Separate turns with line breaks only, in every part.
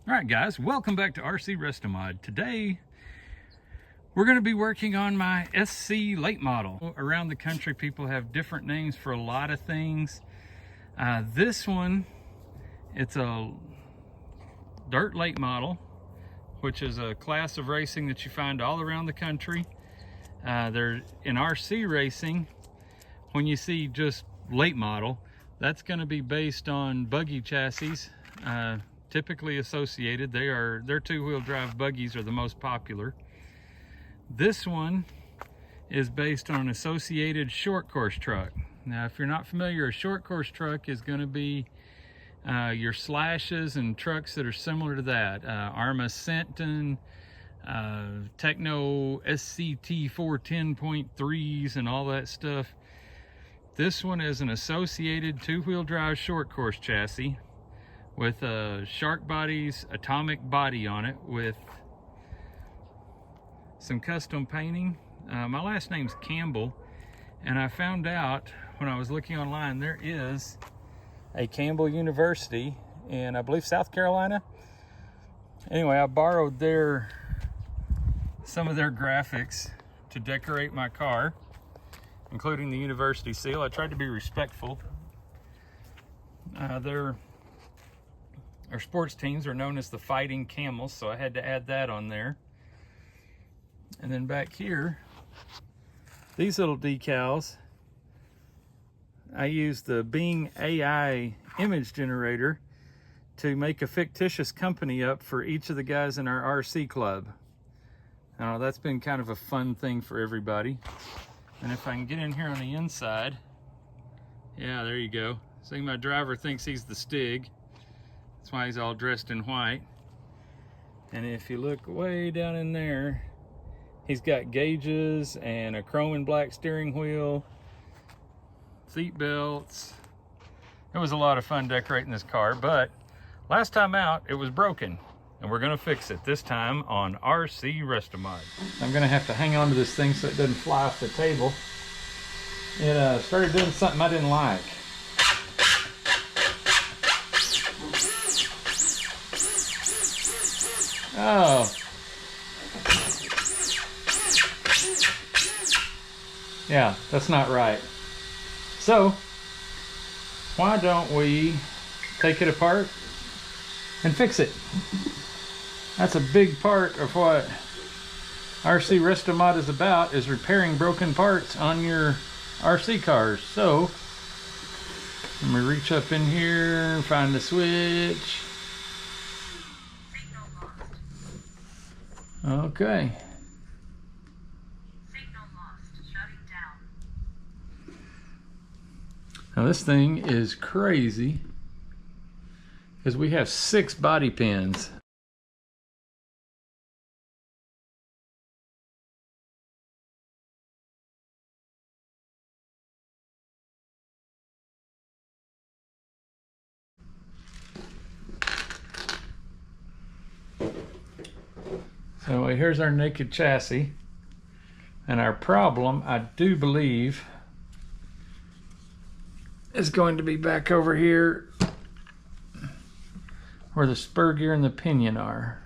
All right, guys, welcome back to RC Restomod. Today, we're going to be working on my SC late model. Around the country, people have different names for a lot of things. This one, it's a dirt late model, which is a class of racing that you find all around the country. They're in RC racing. When you see just late model, that's going to be based on buggy chassis. Typically associated, their two-wheel drive buggies are the most popular. This one is based on an associated short course truck. Now, if you're not familiar, a short course truck is going to be your slashes and trucks that are similar to that. Arma Senton, Techno SCT 410.3s and all that stuff. This one is an associated two-wheel drive short course chassis with a Shark Body's atomic body on it with some custom painting. My last name's Campbell, and I found out when I was looking online there is a Campbell University in, I believe, South Carolina. Anyway, I borrowed some of their graphics to decorate my car, including the university seal. I tried to be respectful. Our sports teams are known as the Fighting Camels, so I had to add that on there. And then back here, these little decals, I used the Bing AI image generator to make a fictitious company up for each of the guys in our RC club. Now, that's been kind of a fun thing for everybody. And if I can get in here on the inside, yeah, there you go. See, my driver thinks he's the Stig. That's why he's all dressed in white. And if you look way down in there, he's got gauges and a chrome and black steering wheel, seat belts. It was a lot of fun decorating this car, but last time out, it was broken. And we're gonna fix it, this time on RC Restomod. I'm gonna have to hang on to this thing so it doesn't fly off the table. It started doing something I didn't like. Oh. Yeah, that's not right. So, why don't we take it apart and fix it? That's a big part of what RC Restomod is about, is repairing broken parts on your RC cars. So, let me reach up in here and find the switch. Okay.
Signal lost. Shutting down.
Now this thing is crazy because we have 6 body pins. So here's our naked chassis, and our problem, I do believe, is going to be back over here where the spur gear and the pinion are.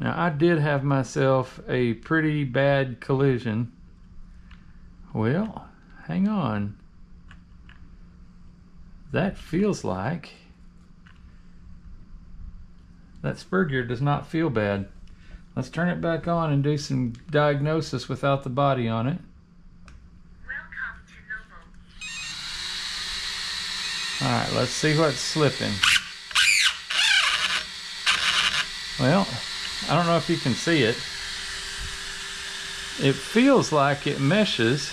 Now, I did have myself a pretty bad collision. Well, hang on. That feels like that spur gear does not feel bad. Let's turn it back on and do some diagnosis without the body on it.
Welcome to Novo.
Alright, let's see what's slipping. Well, I don't know if you can see it. It feels like it meshes,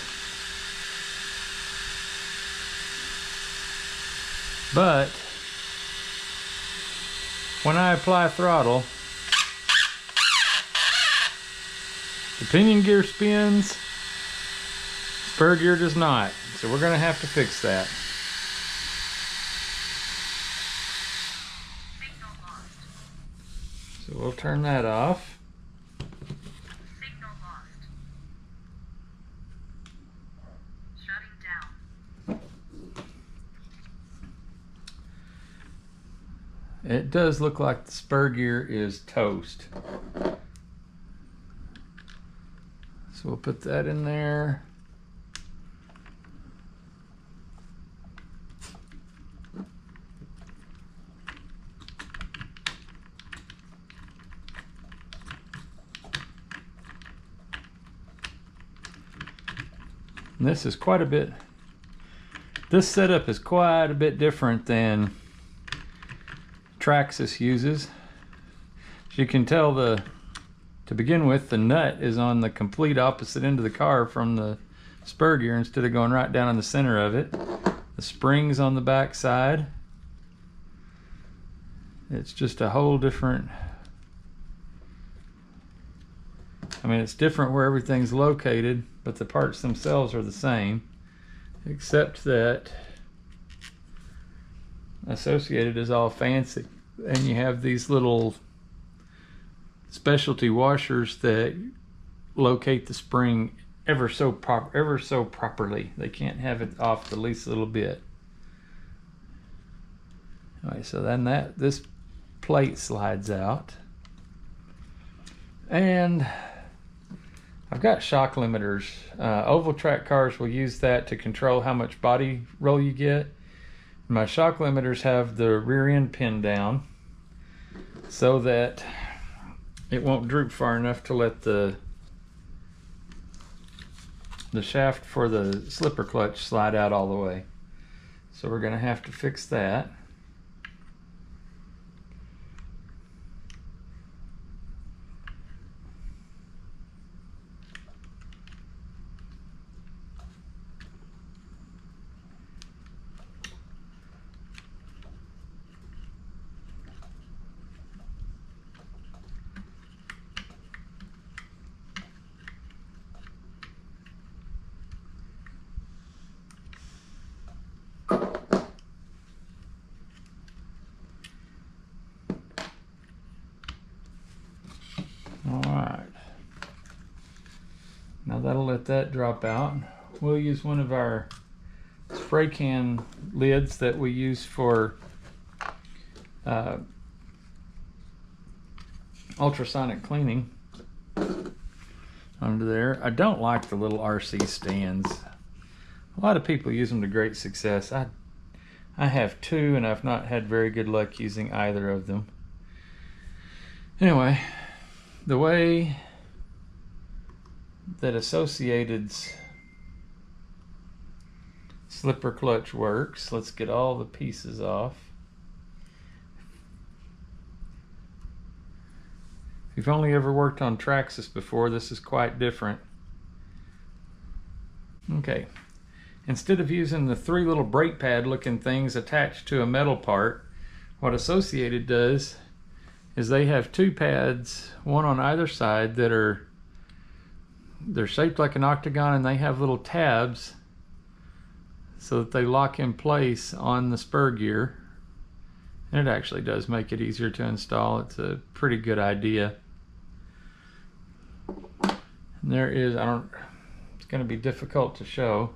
but when I apply throttle, the pinion gear spins, spur gear does not. So we're going to have to fix that.
Signal lost.
So we'll turn that off.
Signal lost. Shutting down.
It does look like the spur gear is toast. So we'll put that in there. And this is quite a bit, this setup is quite a bit different than Traxxas uses. As you can tell, to begin with, the nut is on the complete opposite end of the car from the spur gear instead of going right down in the center of it. The spring's on the back side. It's just a whole different, I mean, it's different where everything's located, but the parts themselves are the same, except that Associated is all fancy, and you have these little specialty washers that locate the spring ever so properly. They can't have it off the least little bit. All right, so then this plate slides out, and I've got shock limiters. Oval track cars will use that to control how much body roll you get. My shock limiters have the rear end pinned down so that it won't droop far enough to let the shaft for the slipper clutch slide out all the way. So we're going to have to fix that. Alright, now that'll let that drop out. We'll use one of our spray can lids that we use for ultrasonic cleaning under there. I don't like the little RC stands. A lot of people use them to great success. I have two, and I've not had very good luck using either of them. Anyway, the way that Associated's slipper clutch works, let's get all the pieces off. If you've only ever worked on Traxxas before, this is quite different. Okay, instead of using the three little brake pad looking things attached to a metal part, what Associated does is they have two pads, one on either side, they're shaped like an octagon, and they have little tabs so that they lock in place on the spur gear. And it actually does make it easier to install. It's a pretty good idea. And there is, it's going to be difficult to show,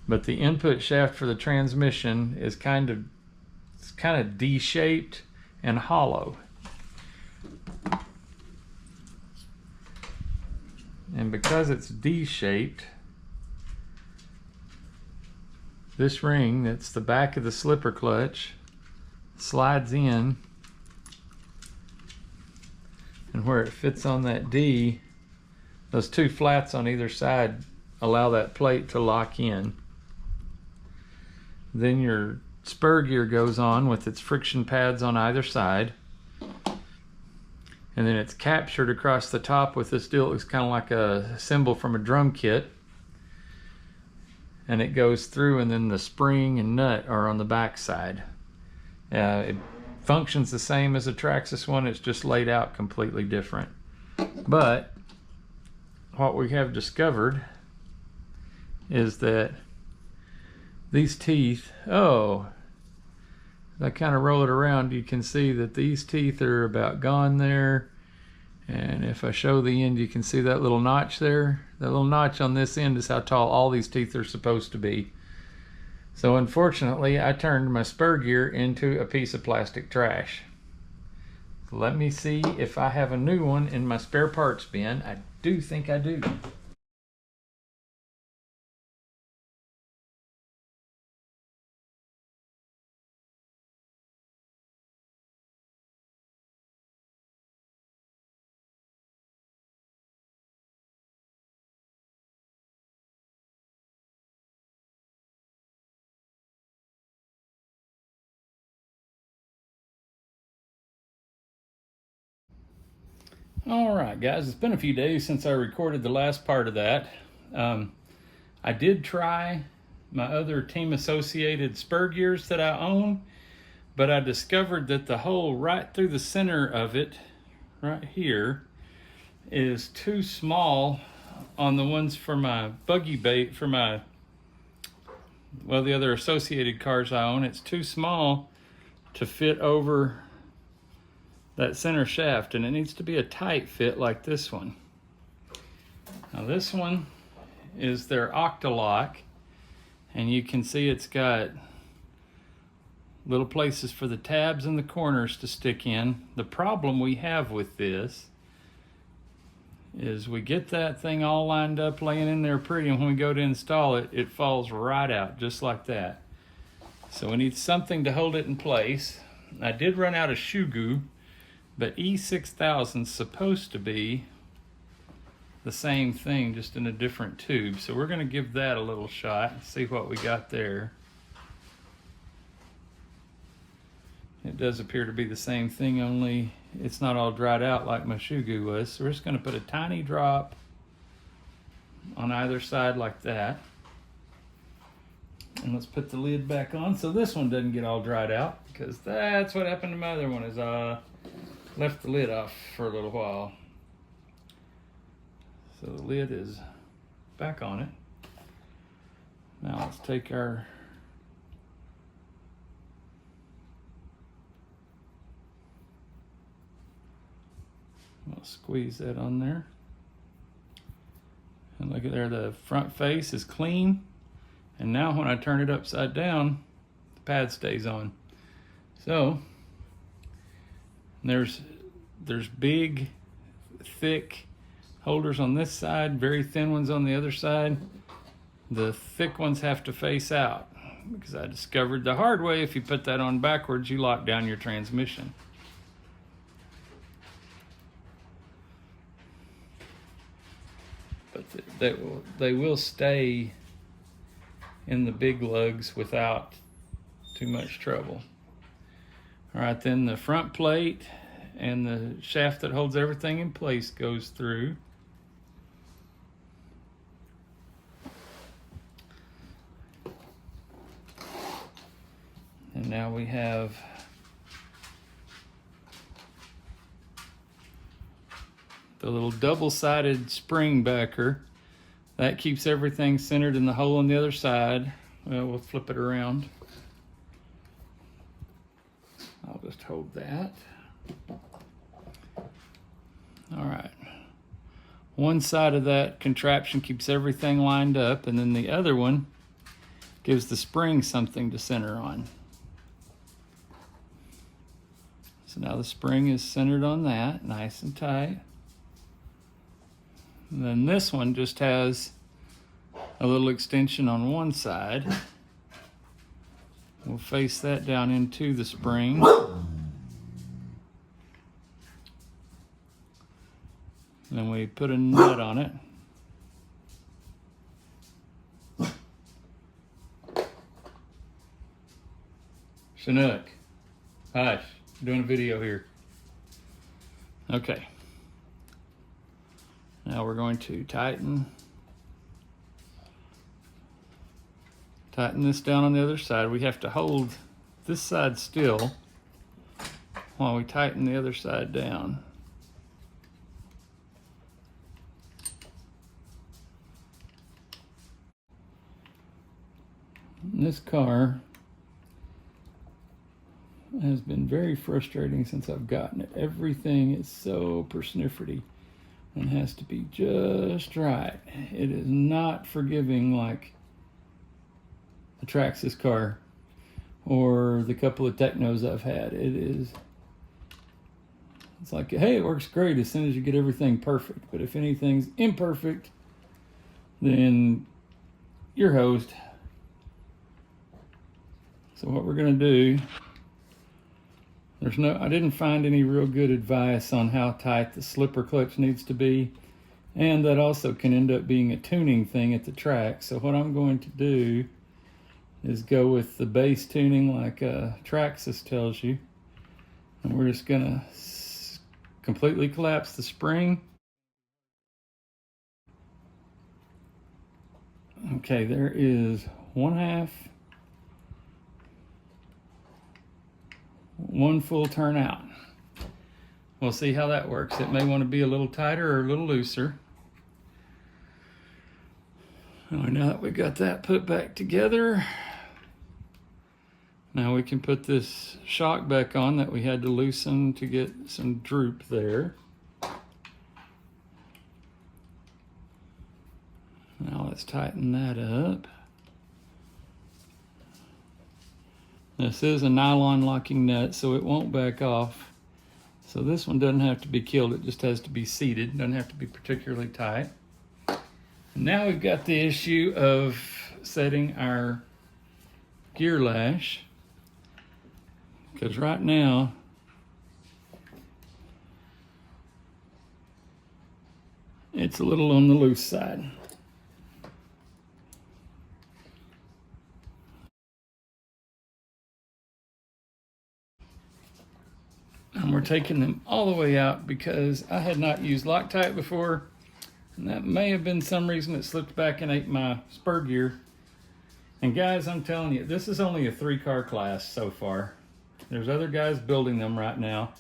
but the input shaft for the transmission is kind of D-shaped and hollow. And because it's D-shaped, this ring that's the back of the slipper clutch slides in, and where it fits on that D, those two flats on either side allow that plate to lock in. Then your spur gear goes on with its friction pads on either side, and then it's captured across the top with this deal that looks kind of like a symbol from a drum kit, and it goes through, and then the spring and nut are on the back side. It functions the same as a Traxxas one, it's just laid out completely different. But what we have discovered is that these teeth, I kind of roll it around, you can see that these teeth are about gone there. And if I show the end, you can see that little notch there. That little notch on this end is how tall all these teeth are supposed to be. So unfortunately, I turned my spur gear into a piece of plastic trash. So let me see if I have a new one in my spare parts bin. I do think I do. All right, guys, it's been a few days since I recorded the last part of that. I did try my other team associated spur gears that I own, but I discovered that the hole right through the center of it, right here, is too small on the ones for my buggy bait, for my, well, the other associated cars I own. It's too small to fit over that center shaft, and it needs to be a tight fit like this one. Now this one is their Octalock, and you can see it's got little places for the tabs and the corners to stick in. The problem we have with this is we get that thing all lined up, laying in there pretty, and when we go to install it, it falls right out just like that. So we need something to hold it in place. I did run out of shoe goo, but E6000 is supposed to be the same thing, just in a different tube. So we're gonna give that a little shot and see what we got there. It does appear to be the same thing, only it's not all dried out like my shoe goo was. So we're just gonna put a tiny drop on either side like that. And let's put the lid back on so this one doesn't get all dried out, because that's what happened to my other one, is left the lid off for a little while. So the lid is back on it. Now let's take our I'll squeeze that on there. And look at there, the front face is clean. And now when I turn it upside down, the pad stays on. So there's big, thick holders on this side, very thin ones on the other side. The thick ones have to face out, because I discovered the hard way, if you put that on backwards, you lock down your transmission. But they will stay in the big lugs without too much trouble. All right, then the front plate and the shaft that holds everything in place goes through. And now we have the little double-sided spring backer. That keeps everything centered in the hole on the other side. Well, we'll flip it around. I'll just hold that. All right. One side of that contraption keeps everything lined up, and then the other one gives the spring something to center on. So now the spring is centered on that, nice and tight. And then this one just has a little extension on one side. We'll face that down into the spring. Then we put a nut on it. Chinook, hush, I'm doing a video here. Okay. Now we're going to tighten this down on the other side. We have to hold this side still while we tighten the other side down. This car has been very frustrating since I've gotten it. Everything is so persnifery and has to be just right. It is not forgiving like a Traxxas car or the couple of Technos I've had. It's like, hey, it works great as soon as you get everything perfect. But if anything's imperfect, then you're hosed. So what we're gonna do, I didn't find any real good advice on how tight the slipper clutch needs to be. And that also can end up being a tuning thing at the track. So what I'm going to do is go with the base tuning like Traxxas tells you. And we're just gonna completely collapse the spring. Okay, there is 1/2, 1 full turn out. We'll see how that works. It may want to be a little tighter or a little looser. Now that we got that put back together, now we can put this shock back on that we had to loosen to get some droop there. Now let's tighten that up. This is a nylon locking nut, so it won't back off. So this one doesn't have to be killed, it just has to be seated. It doesn't have to be particularly tight. Now we've got the issue of setting our gear lash, because right now it's a little on the loose side. And we're taking them all the way out because I had not used Loctite before. And that may have been some reason it slipped back and ate my spur gear. And guys, I'm telling you, this is only a 3-car class so far. There's other guys building them right now.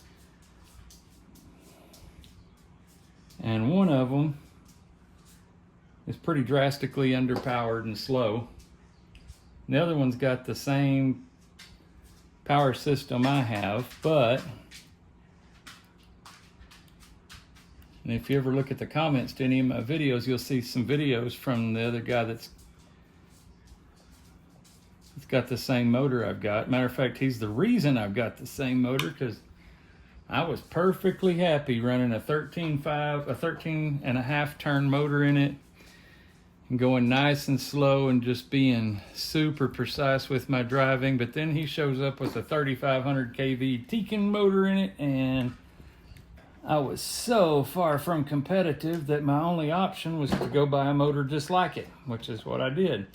And one of them is pretty drastically underpowered and slow. The other one's got the same power system I have, but and if you ever look at the comments to any of my videos, you'll see some videos from the other guy that's got the same motor I've got. Matter of fact, he's the reason I've got the same motor, because I was perfectly happy running a 13.5 turn motor in it and going nice and slow and just being super precise with my driving. But then he shows up with a 3500 kV Tekin motor in it, and I was so far from competitive that my only option was to go buy a motor just like it, which is what I did.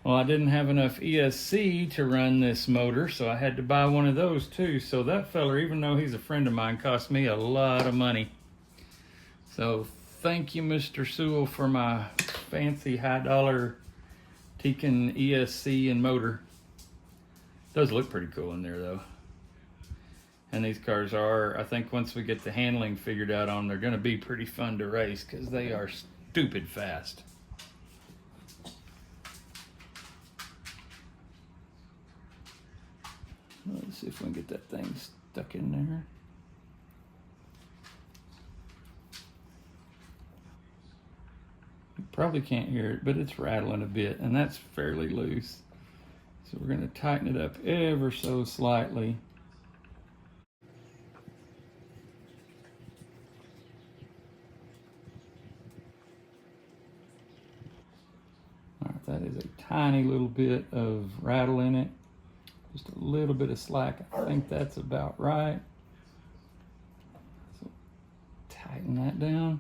Well, I didn't have enough ESC to run this motor, so I had to buy one of those too. So that feller, even though he's a friend of mine, cost me a lot of money. So thank you, Mr. Sewell, for my fancy high-dollar Tekin ESC and motor. Does look pretty cool in there though. And these cars are, I think once we get the handling figured out on them, they're going to be pretty fun to race because they are stupid fast. Let's see if we can get that thing stuck in there. You probably can't hear it, but it's rattling a bit, and that's fairly loose. So we're going to tighten it up ever so slightly. That is a tiny little bit of rattle in it. Just a little bit of slack. I think that's about right. So tighten that down.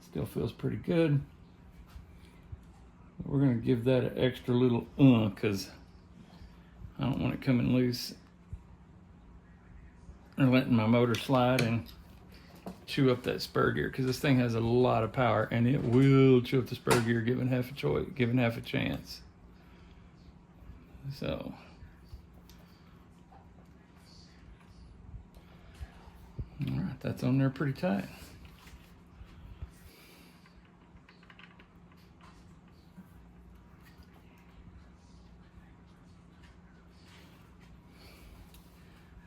Still feels pretty good. We're going to give that an extra little because I don't want it coming loose or letting my motor slide and chew up that spur gear, because this thing has a lot of power and it will chew up the spur gear given half a chance. So all right, that's on there pretty tight.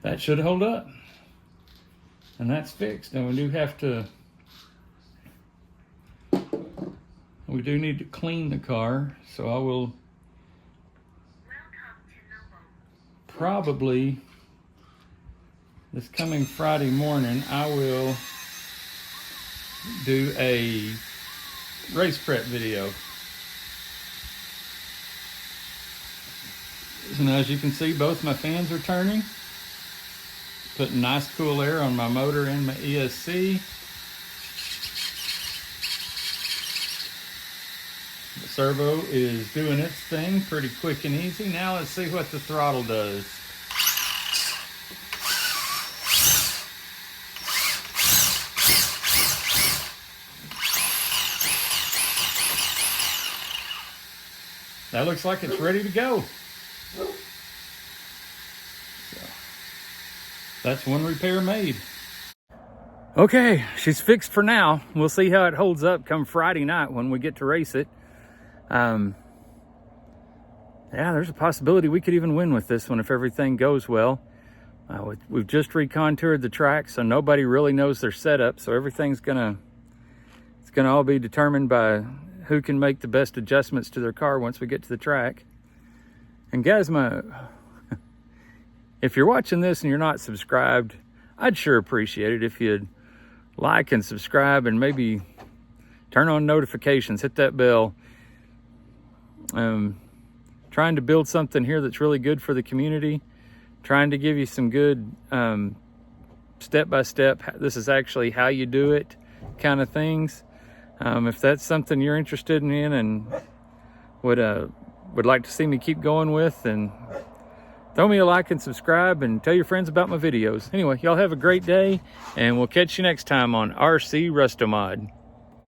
That should hold up. And that's fixed. Now we do have to We do need to clean the car, so I will
Welcome to Novo.
probably this coming Friday morning, I will do a race prep video. And as you can see, both my fans are turning. Putting nice cool air on my motor and my ESC. The servo is doing its thing pretty quick and easy. Now let's see what the throttle does. That looks like it's ready to go. So, that's one repair made. Okay, she's fixed for now. We'll see how it holds up come Friday night when we get to race it. Yeah, there's a possibility we could even win with this one if everything goes well. We've just recontoured the track, so nobody really knows their setup. So everything's gonna all be determined by who can make the best adjustments to their car once we get to the track. And guys, if you're watching this and you're not subscribed, I'd sure appreciate it if you'd like and subscribe and maybe turn on notifications, hit that bell. Trying to build something here that's really good for the community, trying to give you some good step-by-step, this is actually how you do it kind of things. If that's something you're interested in and would like to see me keep going with, then throw me a like and subscribe and tell your friends about my videos. Anyway, y'all have a great day, and we'll catch you next time on RC Rustomod.